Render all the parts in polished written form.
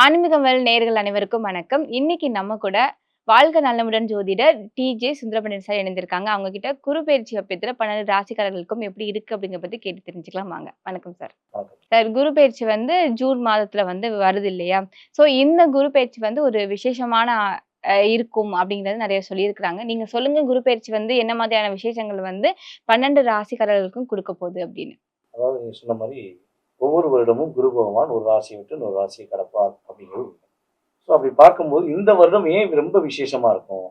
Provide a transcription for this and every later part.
ஆன்மீகங்கள் நேயர்கள் அனைவருக்கும் வணக்கம். இன்னைக்கு நம்ம கூட வாழ்க நலமுடன் ஜோதிடர் டி.ஜே. சுந்தரபாண்டியன் சார் இணைந்திருக்காங்க. அவங்க கிட்ட குரு பெயர்ச்சி அப்பத்துல 12 ராசிக்காரர்களுக்கும் எப்படி இருக்கு அப்படிங்கிறத பத்தி கேட்டு தெரிஞ்சுக்கலாம் வாங்க. வணக்கம் சார். வணக்கம். சார் குரு பெயர்ச்சி ஜூன் மாதத்துல வருது இல்லையா? ஸோ இந்த குரு பெயர்ச்சி ஒரு விசேஷமான இருக்கும் அப்படிங்கிறது நெறைய சொல்லியிருக்கிறாங்க. நீங்க சொல்லுங்க குரு பெயர்ச்சி என்ன மாதிரியான விசேஷங்கள் 12 ராசிக்காரர்களுக்கும் குடுக்க போகுது அப்படின்னு. அதாவது நீங்க சொன்ன மாரி, ஒவ்வொரு வருடமும் குரு பகவான் ஒரு ராசியை விட்டு இன்னொரு ராசியை கடப்பார் அப்படிங்கிறது உண்மை. ஸோ அப்படி பார்க்கும்போது இந்த வருடம் ஏன் ரொம்ப விசேஷமா இருக்கும்?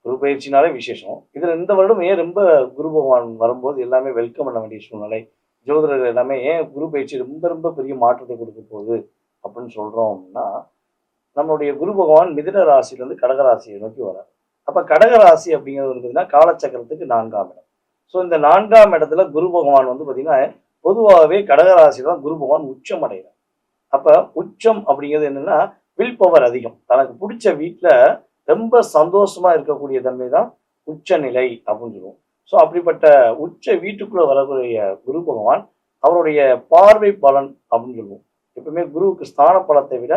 குரு பயிற்சினாலே விசேஷம். இதுல இந்த வருடம் ஏன் ரொம்ப குரு பகவான் வரும்போது எல்லாமே வெல்கம் பண்ண வேண்டிய சூழ்நிலை. ஜோதிடர்கள் எல்லாமே ஏன் குரு பயிற்சி ரொம்ப ரொம்ப பெரிய மாற்றத்தை கொடுக்க போகுது அப்படின்னு சொல்றோம் அப்படின்னா, நம்மளுடைய குரு பகவான் மிதுன ராசியிலிருந்து கடக ராசியை நோக்கி வரார். அப்ப கடக ராசி அப்படிங்கிறது பார்த்தீங்கன்னா காலச்சக்கரத்துக்கு 4ஆம் இடம். ஸோ இந்த 4ஆம் இடத்துல குரு பகவான் பார்த்தீங்கன்னா பொதுவாகவே கடகராசியில் தான் குரு பகவான் உச்சம் அடைகிறார். அப்ப உச்சம் அப்படிங்கிறது என்னன்னா வில் பவர் அதிகம். தனக்கு பிடிச்ச வீட்டில் ரொம்ப சந்தோஷமா இருக்கக்கூடிய தன்மை தான் உச்ச நிலை அப்படின்னு சொல்லுவோம். ஸோ அப்படிப்பட்ட உச்ச வீட்டுக்குள்ள வரக்கூடிய குரு பகவான் அவருடைய பார்வை பலன் அப்படின்னு சொல்லுவோம். எப்பவுமே குருவுக்கு ஸ்தான பலத்தை விட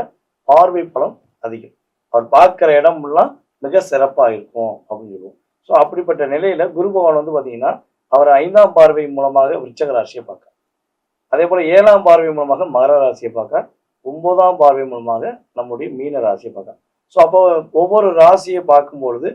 பார்வை பலன் அதிகம். அவர் பார்க்கிற இடம்லாம் மிக சிறப்பாக இருக்கும் அப்படின்னு சொல்லுவோம். ஸோ அப்படிப்பட்ட நிலையில குரு பகவான் பார்த்தீங்கன்னா அவர் 5ஆம் பார்வை மூலமாக விருச்சக ராசியை பார்க்க, அதே போல 7ஆம் பார்வை மூலமாக மகர ராசியை பார்க்க, 9ஆம் பார்வை மூலமாக நம்முடைய மீன ராசியை பார்க்க. ஸோ அப்போ ஒவ்வொரு ராசியை பார்க்கும்பொழுது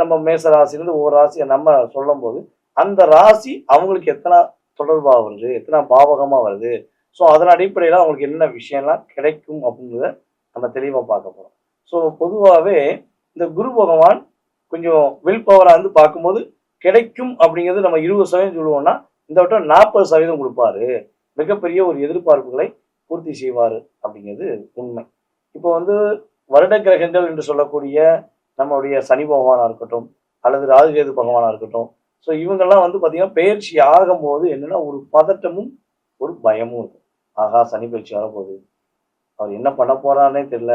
நம்ம மேச ராசியிலிருந்து ஒவ்வொரு ராசியை நம்ம சொல்லும் போது அந்த ராசி அவங்களுக்கு எத்தனை தொடர்பாக வருது, எத்தனை பாவகமாக வருது, ஸோ அதன் அடிப்படையில் அவங்களுக்கு என்ன விஷயம்லாம் கிடைக்கும் அப்படிங்கிறத நம்ம தெளிவாக பார்க்க போகிறோம். ஸோ பொதுவாகவே இந்த குரு பகவான் கொஞ்சம் வில் பவராக பார்க்கும்போது கிடைக்கும் அப்படிங்கிறது நம்ம 20% சொல்லுவோம்னா இந்த வட்டம் 40% கொடுப்பாரு. மிகப்பெரிய ஒரு எதிர்பார்ப்புகளை பூர்த்தி செய்வார் அப்படிங்கிறது உண்மை. இப்போ வருட கிரகங்கள் என்று சொல்லக்கூடிய நம்மளுடைய சனி பகவானா இருக்கட்டும் அல்லது ராகுகேது பகவானா இருக்கட்டும், ஸோ இவங்கெல்லாம் பார்த்தீங்கன்னா பயிற்சி ஆகும்போது என்னன்னா ஒரு பதட்டமும் ஒரு பயமும் இருக்கும். ஆகா, சனி பயிற்சி வரப்போகுது, அவர் என்ன பண்ண போறான்னே தெரியல,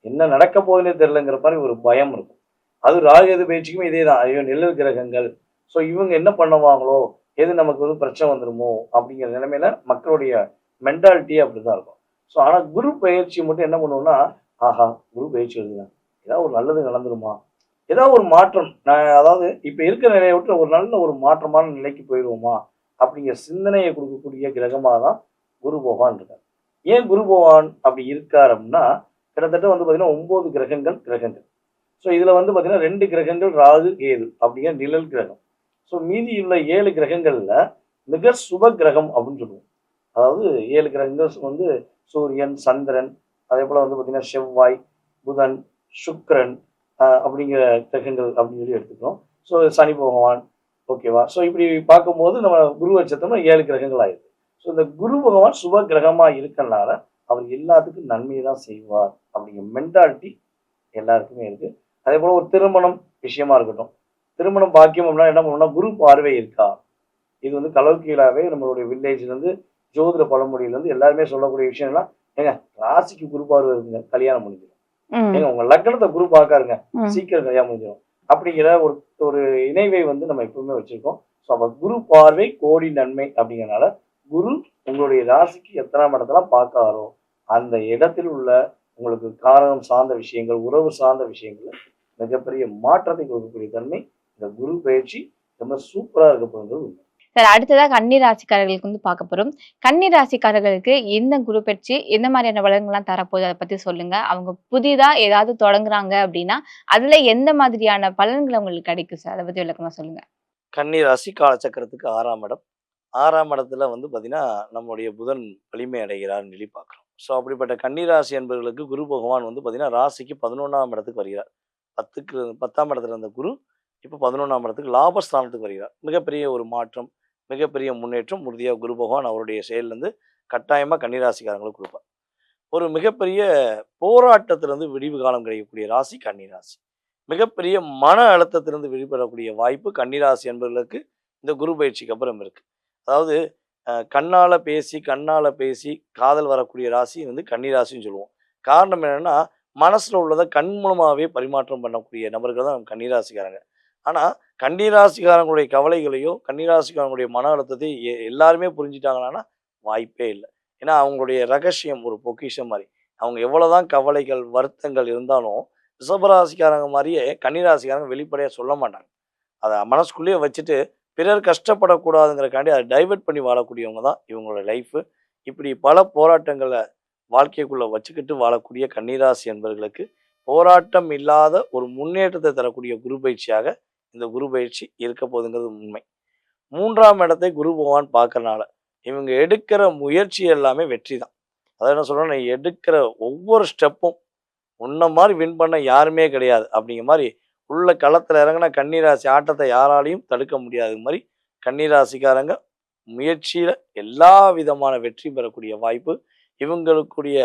என்ன நடக்க போகுதுன்னே தெரியலங்கிற மாதிரி ஒரு பயம் இருக்கும். அது ராகுகேது பயிற்சிக்கும் இதே தான். ஐயோ நிழல் கிரகங்கள், ஸோ இவங்க என்ன பண்ணுவாங்களோ, எது நமக்கு பிரச்சனை வந்துருமோ அப்படிங்கிற நிலைமையில மக்களுடைய மென்டாலிட்டியே அப்படிதான் இருக்கும். ஸோ ஆனால் குரு பயிற்சி மட்டும் என்ன பண்ணுவோம்னா, ஆஹா குரு பயிற்சி வருதுங்க, ஏதாவது ஒரு நல்லது நடந்துருமா, ஏதாவது ஒரு மாற்றம், நான் அதாவது இப்போ இருக்கிற நிலையை விட்டு ஒரு நல்ல ஒரு மாற்றமான நிலைக்கு போயிடுவோமா அப்படிங்கிற சிந்தனையை கொடுக்கக்கூடிய கிரகமாக தான் குரு பகவான் இருக்கார். ஏன் குரு பகவான் அப்படி இருக்கார் அப்படின்னா, கிட்டத்தட்ட பார்த்தீங்கன்னா 9 கிரகங்கள். ஸோ இதில் பார்த்தீங்கன்னா 2 கிரகங்கள் ராகு கேது அப்படிங்கிற நிழல் கிரகம். ஸோ மீதி உள்ள 7 கிரகங்கள்ல மிக சுப கிரகம் அப்படின்னு சொல்லுவோம். அதாவது 7 கிரகங்கள் சூரியன், சந்திரன், அதே போல பார்த்தீங்கன்னா செவ்வாய், புதன், சுக்கிரன் அப்படிங்கிற கிரகங்கள் அப்படின்னு சொல்லி எடுத்துக்கிறோம். ஸோ சனி பகவான், ஓகேவா. ஸோ இப்படி பார்க்கும்போது நம்ம குரு வச்சத்தோம்னா 7 கிரகங்கள் ஆயிடுது. ஸோ இந்த குரு பகவான் சுப கிரகமா இருக்கனால அவர் எல்லாத்துக்கும் நன்மையை தான் செய்வார் அப்படிங்கிற மென்டாலிட்டி எல்லாருக்குமே இருக்கு. அதே போல ஒரு திருமணம் விஷயமா இருக்கட்டும், திருமணம் பாக்கியம் அப்படின்னா என்ன பண்ணணும்னா குரு பார்வை இருக்கா, இது கலோக்கியலாவே நம்மளுடைய வில்லேஜ்லேருந்து ஜோதிட பழமொழியிலேருந்து எல்லாருமே சொல்லக்கூடிய விஷயம்லாம், ஏங்க ராசிக்கு குரு பார்வை இருக்குங்க, கல்யாணம் முடிஞ்சிடும், ஏங்க உங்க லக்னத்தை குரு பார்க்காருங்க, சீக்கிரம் கல்யாணம் முடிஞ்சிடும் அப்படிங்கிற ஒரு ஒரு இணைவை நம்ம எப்பவுமே வச்சிருக்கோம். ஸோ அப்போ குரு பார்வை கோடி நன்மை அப்படிங்கிறனால குரு உங்களுடைய ராசிக்கு எத்தனாம் இடத்தெல்லாம் பார்க்காரோ அந்த இடத்தில் உள்ள உங்களுக்கு காரணம் சார்ந்த விஷயங்கள், உறவு சார்ந்த விஷயங்கள் மிகப்பெரிய மாற்றத்தை கொடுக்கக்கூடிய தன்மை இந்த குரு பயிற்சி ரொம்ப சூப்பரா இருக்க போகிறது உண்மை. சார், அடுத்ததா கன்னி ராசிக்காரர்களுக்கு பார்க்க போறோம். கன்னி ராசிக்காரர்களுக்கு இந்த குரு பெயர்ச்சி எந்த மாதிரியான பலன்கள்லாம் தரப்போகுது, அதை பத்தி சொல்லுங்க. அவங்க புதிதா ஏதாவது தொடங்குறாங்க அப்படின்னா அதுல எந்த மாதிரியான பலன்கள் அவங்களுக்கு கிடைக்கும் சார், அதை பத்தி விளக்கமா சொல்லுங்க. கன்னி ராசி காலச்சக்கரத்துக்கு 6ஆம் இடம். 6ஆம் இடத்துல பார்த்தீங்கன்னா நம்முடைய புதன் வலிமை அடைகிறார்னு சொல்லி பார்க்குறோம். ஸோ அப்படிப்பட்ட கன்னிராசி என்பவர்களுக்கு குரு பகவான் பார்த்தீங்கன்னா ராசிக்கு 11ஆம் இடத்துக்கு வருகிறார். 10ஆம் இடத்துல இருந்த குரு இப்போ 11ஆம் இடத்துக்கு லாபஸ்தானத்துக்கு வருகிறார். மிகப்பெரிய ஒரு மாற்றம், மிகப்பெரிய முன்னேற்றம் உறுதியாக குரு பகவான் அவருடைய செயல்லேருந்து கட்டாயமாக கன்னிராசிக்காரங்களுக்கு கொடுப்பார். ஒரு மிகப்பெரிய போராட்டத்திலிருந்து விடிவு காலம் கிடைக்கக்கூடிய ராசி கன்னிராசி. மிகப்பெரிய மன அழுத்தத்திலிருந்து விடுபடக்கூடிய வாய்ப்பு கன்னிராசி என்பவர்களுக்கு இந்த குரு பயிற்சிக்கு அப்புறம் இருக்குது. அதாவது கண்ணால் பேசி காதல் வரக்கூடிய ராசி கன்னிராசின்னு சொல்லுவோம். காரணம் என்னென்னா, மனசில் உள்ளதை கண் மூலமாகவே பரிமாற்றம் பண்ணக்கூடிய நபர்கள் தான் நம்ம கன்னிராசிக்காரங்க. ஆனால் கன்னிராசிக்காரங்களுடைய கவலைகளையோ கன்னிராசிக்காரங்களுடைய மன அழுத்தத்தை எல்லாருமே புரிஞ்சுட்டாங்கன்னா வாய்ப்பே இல்லை. ஏன்னா அவங்களுடைய ரகசியம் ஒரு பொக்கிஷம் மாதிரி. அவங்க எவ்வளோதான் கவலைகள் வருத்தங்கள் இருந்தாலும் ரிஷபராசிக்காரங்க மாதிரியே கன்னிராசிக்காரங்க வெளிப்படையாக சொல்ல மாட்டாங்க. அதை மனசுக்குள்ளேயே வச்சுட்டு பிறர் கஷ்டப்படக்கூடாதுங்கிறக்காண்டி அதை டைவர்ட் பண்ணி வாழக்கூடியவங்க தான் இவங்களோட லைஃபு. இப்படி பல போராட்டங்களை வாழ்க்கைக்குள்ளே வச்சுக்கிட்டு வாழக்கூடிய கன்னிராசி என்பவர்களுக்கு போராட்டம் இல்லாத ஒரு முன்னேற்றத்தை தரக்கூடிய குரு பயிற்சியாக இந்த குரு பயிற்சி இருக்க போகுதுங்கிறது உண்மை. 3ஆம் இடத்தை குரு பகவான் பார்க்கறனால இவங்க எடுக்கிற முயற்சி எல்லாமே வெற்றி தான். அதான் என்ன சொல்கிறேன்னா, எடுக்கிற ஒவ்வொரு ஸ்டெப்பும் உன்ன மாதிரி வின் பண்ண யாருமே கிடையாது அப்படிங்கிற மாதிரி உள்ள களத்தில் இறங்கின கன்னிராசி ஆட்டத்தை யாராலையும் தடுக்க முடியாத மாதிரி கன்னிராசிக்காரங்க முயற்சியில் எல்லா விதமான வெற்றி பெறக்கூடிய வாய்ப்பு. இவங்களுக்குரிய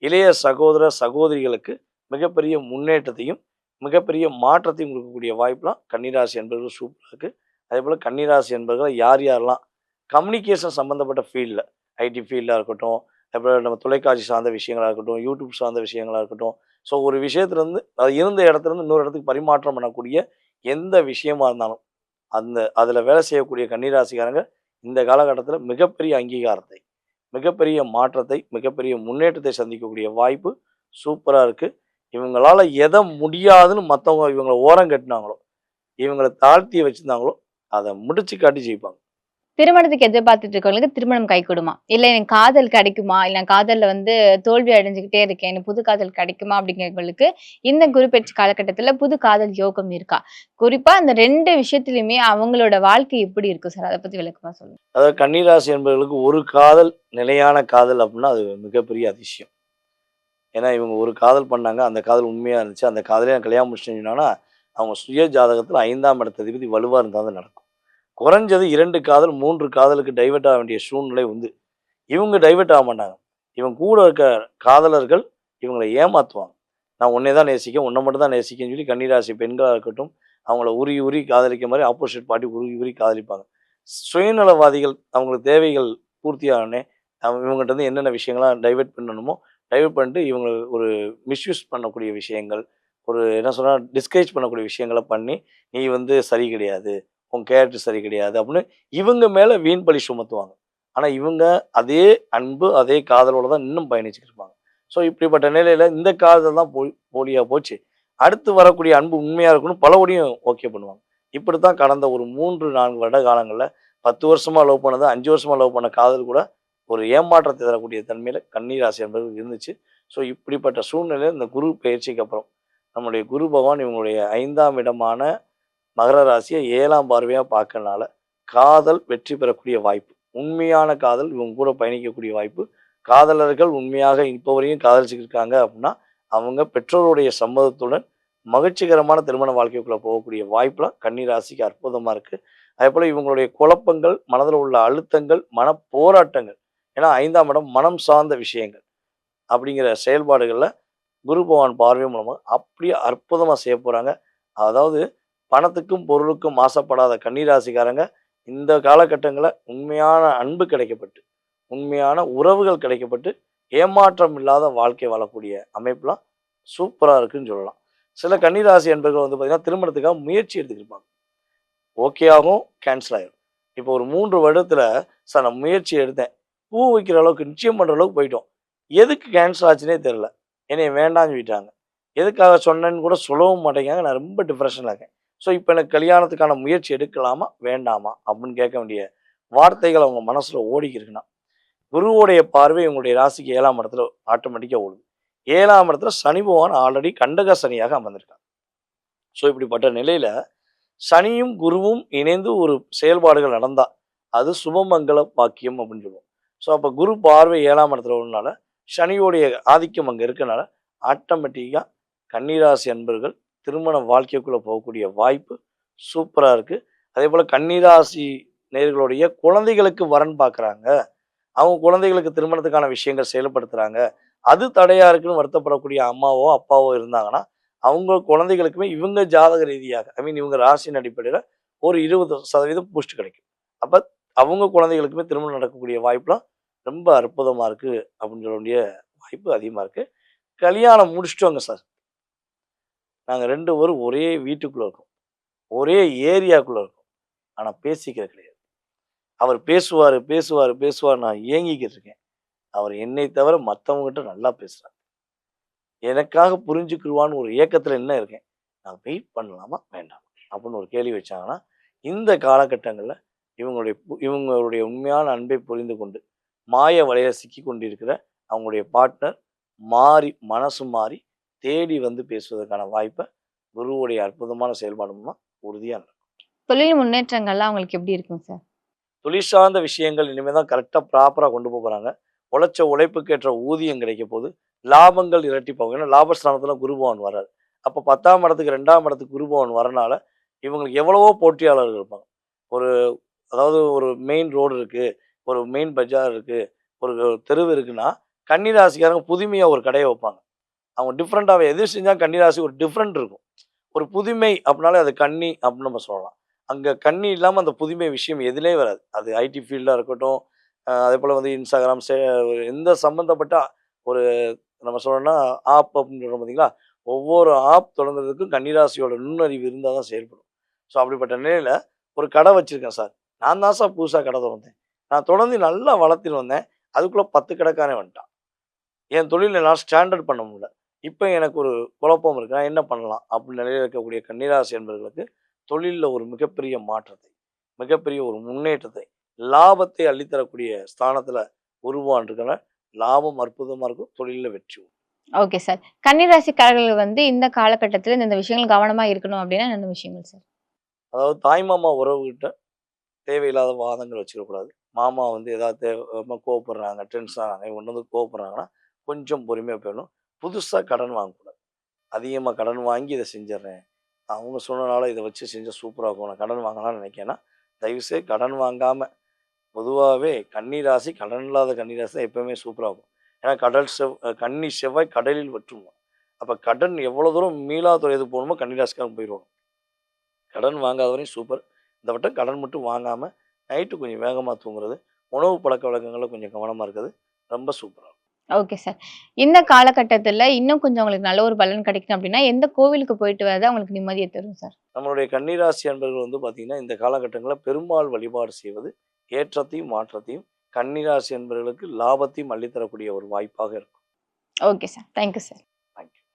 இளைய சகோதர சகோதரிகளுக்கு மிகப்பெரிய முன்னேற்றத்தையும் மிகப்பெரிய மாற்றத்தையும் கொடுக்கக்கூடிய வாய்ப்புலாம் கன்னிராசி என்பவர்கள் சூப்பராக இருக்குது. அதே போல் கன்னிராசி என்பவர்கள் யார் யாரெல்லாம் கம்யூனிகேஷன் சம்மந்தப்பட்ட ஃபீல்டில் ஐடி ஃபீல்டாக இருக்கட்டும், அப்புறம் நம்ம தொலைக்காட்சி சார்ந்த விஷயங்களாக இருக்கட்டும், யூடியூப் சார்ந்த விஷயங்களாக இருக்கட்டும், ஸோ ஒரு விஷயத்துலேருந்து அது இருந்த இடத்துலேருந்து இன்னொரு இடத்துக்கு பரிமாற்றம் பண்ணக்கூடிய எந்த விஷயமா இருந்தாலும் அதில் வேலை செய்யக்கூடிய கன்னிராசிக்காரங்க இந்த காலகட்டத்தில் மிகப்பெரிய அங்கீகாரத்தை, மிகப்பெரிய மாற்றத்தை, மிகப்பெரிய முன்னேற்றத்தை சந்திக்கக்கூடிய வாய்ப்பு சூப்பராக இருக்குது. இவங்களால் எதை முடியாதுன்னு மற்றவங்க இவங்களை ஓரம் கட்டினாங்களோ, இவங்களை தாழ்த்தி வச்சுருந்தாங்களோ அதை முடிச்சு காட்டி ஜெயிப்பாங்க. திருமணத்துக்கு எதிர்பார்த்துட்டு இருக்கவங்களுக்கு திருமணம் கைகூடுமா? இல்ல எனக்கு காதல் கிடைக்குமா? இல்ல நான் காதல்ல தோல்வி அடைஞ்சுகிட்டே இருக்கேன். எனக்கு புது காதல் கிடைக்குமா? அப்படிங்கிறவங்களுக்கு இந்த குரு பெயர்ச்சி காலகட்டத்துல புது காதல் யோகம் இருக்கா? குறிப்பா அந்த 2 விஷயத்திலயுமே அவங்களோட வாழ்க்கை எப்படி இருக்கும் சார்? அத பத்தி விளக்கமா சொல்லுங்க. அதாவது கன்னிராசி என்பவர்களுக்கு ஒரு காதல் நிலையான காதல் அப்படின்னா அது மிகப்பெரிய அதிசயம். ஏன்னா இவங்க ஒரு காதல் பண்ணாங்க, அந்த காதல் உண்மையாக இருந்துச்சு, அந்த காதலே நான் கல்யாணம் முடிச்சுட்டேன்னு சொன்னாங்கன்னா அவங்க சுய ஜாதகத்தில் 5ஆம் இடத்த அதிபதி வலுவாக இருந்தால் தான் நடக்கும். குறைஞ்சது 2 காதல் 3 காதலுக்கு டைவெர்ட் ஆக வேண்டிய சூழ்நிலை உண்டு. இவங்க டைவெர்ட் ஆக மாட்டாங்க. இவங்க கூட இருக்க காதலர்கள் இவங்களை ஏமாற்றுவாங்க. நான் உன்னை தான் நேசிக்கேன், உன்னை மட்டும் தான் நேசிக்கேன்னு சொல்லி கன்னிராசி பெண்களாக இருக்கட்டும், அவங்கள உருகி உருகி காதலிக்க மாதிரி ஆப்போசிட் பார்ட்டி உருகி உருகி காதலிப்பாங்க. சுயநலவாதிகள் அவங்களுக்கு தேவைகள் பூர்த்தியானே இவங்ககிட்ட இருந்து என்னென்ன விஷயங்கள்லாம் டைவெர்ட் பண்ணணுமோ டைவெர்ட் பண்ணிட்டு இவங்க ஒரு மிஸ்யூஸ் பண்ணக்கூடிய விஷயங்கள், ஒரு என்ன சொன்னால் டிஸ்கரேஜ் பண்ணக்கூடிய விஷயங்களை பண்ணி நீ சரி கிடையாது, உன் கேரக்டர் சரி கிடையாது அப்படின்னு இவங்க மேலே வீண் பழி சுமத்துவாங்க. ஆனால் இவங்க அதே அன்பு அதே காதலோடு தான் இன்னும் பயணிச்சுட்டு இருப்பாங்க. ஸோ இப்படிப்பட்ட நிலையில் இந்த காதல் தான் போலியாக போச்சு. அடுத்து வரக்கூடிய அன்பு உண்மையாக இருக்கணும் பலபடியும் ஓகே பண்ணுவாங்க. இப்படி தான் கடந்த ஒரு 3-4 வருட காலங்களில் 10 வருஷமாக லவ் பண்ணது 5 வருஷமாக லவ் பண்ண காதல் கூட ஒரு ஏமாற்றத்தை தரக்கூடிய தன்மையில் கன்னிராசி என்பது இருந்துச்சு. ஸோ இப்படிப்பட்ட சூழ்நிலையில் இந்த குரு பயிற்சிக்கு அப்புறம் நம்முடைய குரு பகவான் இவங்களுடைய 5ஆம் இடமான மகர ராசியை 7ஆம் பார்வையாக பார்க்கறனால காதல் வெற்றி பெறக்கூடிய வாய்ப்பு, உண்மையான காதல் இவங்க கூட பயணிக்கக்கூடிய வாய்ப்பு. காதலர்கள் உண்மையாக இப்போ வரையும் காதலிச்சுக்கிட்டு இருக்காங்க அப்படின்னா அவங்க பெற்றோருடைய சம்மதத்துடன் மகிழ்ச்சிகரமான திருமண வாழ்க்கைக்குள்ளே போகக்கூடிய வாய்ப்புலாம் கன்னிராசிக்கு அற்புதமாக இருக்குது. அதே போல் இவங்களுடைய குழப்பங்கள், மனதில் உள்ள அழுத்தங்கள், மன போராட்டங்கள், ஏன்னா 5ஆம் இடம் மனம் சார்ந்த விஷயங்கள் அப்படிங்கிற செயல்பாடுகளில் குரு பகவான் பார்வை மூலமாக அப்படியே அற்புதமாக செய்ய போகிறாங்க. அதாவது பணத்துக்கும் பொருளுக்கும் ஆசைப்படாத கன்னிராசிக்காரங்க இந்த காலகட்டங்களில் உண்மையான அன்பு கிடைக்கப்பட்டு, உண்மையான உறவுகள் கிடைக்கப்பட்டு, ஏமாற்றம் இல்லாத வாழ்க்கை வாழக்கூடிய அமைப்புலாம் சூப்பராக இருக்குன்னு சொல்லலாம். சில கன்னிராசி என்பர்கள் பார்த்திங்கன்னா திருமணத்துக்காக முயற்சி எடுத்துக்கிருப்பாங்க. ஓகே ஆகும், கேன்சல் ஆகிடும். இப்போ ஒரு 3 வருடத்தில் சார் நான் முயற்சி எடுத்தேன், பூ வைக்கிற அளவுக்கு நிச்சயம் பண்ணுற அளவுக்கு போயிட்டோம், எதுக்கு கேன்சல் ஆச்சுன்னே தெரில, என்னை வேண்டான்னு சொல்லிட்டாங்க, எதுக்காக சொன்னேன்னு கூட சொல்லவும் மாட்டேங்காங்க, நான் ரொம்ப டிப்ரெஷனில் இருக்கேன். ஸோ இப்போ எனக்கு கல்யாணத்துக்கான முயற்சி எடுக்கலாமா வேண்டாமா அப்படின்னு கேட்க வேண்டிய வார்த்தைகள் அவங்க மனசில் ஓடிக்கிருக்குன்னா குருவோடைய பார்வை உங்களுடைய ராசிக்கு 7ஆம் இடத்துல ஆட்டோமேட்டிக்காக ஓடுது. 7ஆம் இடத்துல சனி பகவான் ஆல்ரெடி கண்டக சனியாக அமர்ந்திருக்காங்க. ஸோ இப்படிப்பட்ட நிலையில் சனியும் குருவும் இணைந்து ஒரு செயல்பாடுகள் நடந்தால் அது சுபமங்கல பாக்கியம் அப்படின்னு சொல்லுவோம். ஸோ அப்போ குரு பார்வை 7ஆம் இடத்துல உள்ளனால சனியோடைய ஆதிக்கம் அங்கே இருக்கனால ஆட்டோமேட்டிக்காக கன்னிராசி அன்பர்கள் திருமண வாழ்க்கைக்குள்ளே போகக்கூடிய வாய்ப்பு சூப்பராக இருக்குது. அதே போல் கன்னிராசி நேயர்களுடைய குழந்தைகளுக்கு வரன் பார்க்குறாங்க, அவங்க குழந்தைகளுக்கு திருமணத்துக்கான விஷயங்கள் செயல்படுத்துகிறாங்க, அது தடையாக இருக்குன்னு வருத்தப்படக்கூடிய அம்மாவோ அப்பாவோ இருந்தாங்கன்னா அவங்க குழந்தைகளுக்குமே இவங்க ஜாதக ரீதியாக இவங்க ராசியின் அடிப்படையில் ஒரு 20% பூஸ்ட் கிடைக்கும். அப்போ அவங்க குழந்தைகளுக்குமே திருமணம் நடக்கக்கூடிய வாய்ப்புலாம் ரொம்ப அற்புதமாக இருக்குது அப்படின்னு சொல்ல வேண்டிய வாய்ப்பு அதிகமாக இருக்குது. கல்யாணம் முடிச்சிட்டோங்க சார், நாங்கள் 2 பேரும் ஒரே வீட்டுக்குள்ளே இருக்கோம், ஒரே ஏரியாக்குள்ளே இருக்கோம், ஆனால் பேசிக்கிறது கிடையாது. அவர் பேசுவார், நான் ஏங்கிக்கிட்டு இருக்கேன். அவர் என்னை தவிர மற்றவங்ககிட்ட நல்லா பேசுகிறார். எனக்காக புரிஞ்சுக்கிருவான்னு ஒரு ஏக்கத்தில் என்ன இருக்கேன், நான் வெயிட் பண்ணலாமா வேண்டாம் அப்படின்னு ஒரு கேள்வி வச்சாங்கன்னா, இந்த காலகட்டங்களில் இவங்களுடைய உண்மையான அன்பை புரிந்து கொண்டு மாய வலையில் சிக்கி கொண்டிருக்கிற அவங்களுடைய பார்ட்னர் மனசு மாறி தேடி வந்து பேசுவதற்கான வாய்ப்பை குருவுடைய அற்புதமான செயல்பாடு மூலமா உறுதியாக நடக்கும். தொழில் முன்னேற்றங்கள்லாம் அவங்களுக்கு எப்படி இருக்கும் சார்? தொழில் சார்ந்த விஷயங்கள் இனிமேல் தான் கரெக்டாக ப்ராப்பராக கொண்டு போகிறாங்க. உழைச்ச உழைப்புக்கேற்ற ஊதியம் கிடைக்க போது லாபங்கள் இரட்டிப்பாகும். ஏன்னா லாபஸ்தானத்தில் குரு பகவான் வர்றாரு. அப்போ 10ஆம் இடத்துக்கு 2ஆம் இடத்துக்கு குரு பகவான் வரனால இவங்களுக்கு எவ்வளவோ போட்டியாளர்கள் இருப்பாங்க. ஒரு அதாவது ஒரு மெயின் ரோடு இருக்குது, ஒரு மெயின் பஜார் இருக்குது, ஒரு தெருவு இருக்குன்னா கன்னிராசிக்காரங்க புதுமையாக ஒரு கடையை வைப்பாங்க. அவங்க டிஃப்ரெண்ட்டாகவே எது செஞ்சால் கன்னிராசி ஒரு டிஃப்ரெண்ட் இருக்கும். ஒரு புதுமை அப்படின்னாலே அது கன்னி அப்படின்னு நம்ம சொல்லலாம். அங்கே கன்னி இல்லாமல் அந்த புதுமை விஷயம் எதுலேயே வராது. அது ஐடி ஃபீல்டாக இருக்கட்டும், அதேபோல் வந்து இன்ஸ்டாகிராம் எந்த சம்மந்தப்பட்ட ஒரு நம்ம சொல்லணும்னா ஆப் அப்படின்னு சொல்கிறோம் பார்த்தீங்களா, ஒவ்வொரு ஆப் தொடங்குறதுக்கும் கன்னிராசியோட நுண்ணறிவு இருந்தால் தான் செயல்படும். ஸோ அப்படிப்பட்ட நிலையில் ஒரு கடை வச்சுருக்கேன் சார். நான் தான் சார் புதுசாக கடை திறந்தேன். நான் தொடர்ந்து நல்லா வளர்த்துட்டு வந்தேன். அதுக்குள்ளே 10 கடைக்காரன் வந்துட்டான். என் தொழிலை நான் ஸ்டாண்டர்ட் பண்ண முடியல. இப்போ எனக்கு ஒரு குழப்பம் இருக்கு. நான் என்ன பண்ணலாம்? அப்படின்னு நிலையில இருக்கக்கூடிய கன்னிராசி என்பவர்களுக்கு தொழில்ல ஒரு மிகப்பெரிய மாற்றத்தை, மிகப்பெரிய ஒரு முன்னேற்றத்தை, லாபத்தை அள்ளித்தரக்கூடிய ஸ்தானத்துல உருவான் இருக்கனால லாபம் அற்புதமா இருக்கும். தொழில்ல வெற்றி உண்டு. Okay sir. கன்னிராசிக்காரர்கள் வந்து இந்த காலகட்டத்தில இந்த விஷயங்கள் கவனமா இருக்கணும் அப்படின்னா என்ன விஷயங்கள் சார்? அதாவது தாய்மாமா உறவுகிட்ட தேவையில்லாத வாதங்கள் வச்சுக்கக்கூடாது. மாமா வந்து ஏதாவது கோவப்படுறாங்க, டென்ஷன் ஆகுறாங்க, இவங்க வந்து கோவப்படுறாங்கன்னா கொஞ்சம் பொறுமையா போயிடணும். புதுசா கடன் வாங்கக்கூடாது. அதிகமா கடன் வாங்கி இத செஞ்சுர்றேன். அவங்க சொன்னனால இத வச்சு செஞ்சா சூப்பரா இருக்கும். நான் கடன் வாங்கலாம்னு நினைக்கிறேன்னா, தயவுசெய்து கடன் வாங்காம பொதுவாவே கன்னி ராசி கடன் இல்லாத கன்னி ராசி தான் எப்பவுமே சூப்பரா இருக்கும். ஏன்னா கன்னி செவ்வாய் கடலில் வற்றுமாம். அப்ப கடன் எவ்வளோ தூரம் மீளாத எது போகணுமோ கன்னி ராசிக்காரங்க போயிருவாங்க. கடன் வாங்காத வரையும் சூப்பர். இந்த வட்டம் கடன் மட்டும் வாங்காம நைட்டு கொஞ்சம் வேகமா தூங்குறது, உணவு பழக்கவழக்கங்கள்ல கொஞ்சம் கவனமா இருக்கிறது ரொம்ப சூப்பரா இருக்கும். Okay sir. இந்த காலகட்டத்தில இன்னும் கொஞ்சம் உங்களுக்கு நல்ல ஒரு பலன் கிடைக்கணும் அப்படின்னா, எந்த கோவிலுக்கு போயிட்டு வரது அவங்களுக்கு நிம்மதிய தரும் சார்? நம்மளுடைய கன்னிராசி அன்பர்கள் வந்து பார்த்தீங்கன்னா, இந்த காலகட்டங்கள்ல பெருமாள் வழிபாடு செய்வது ஏற்றத்தையும், மாற்றத்தையும் கன்னிராசி அன்பர்களுக்கு லாபத்தையும் அள்ளித்தரக்கூடிய ஒரு வாய்ப்பாக இருக்கும். Okay sir. Thank you sir.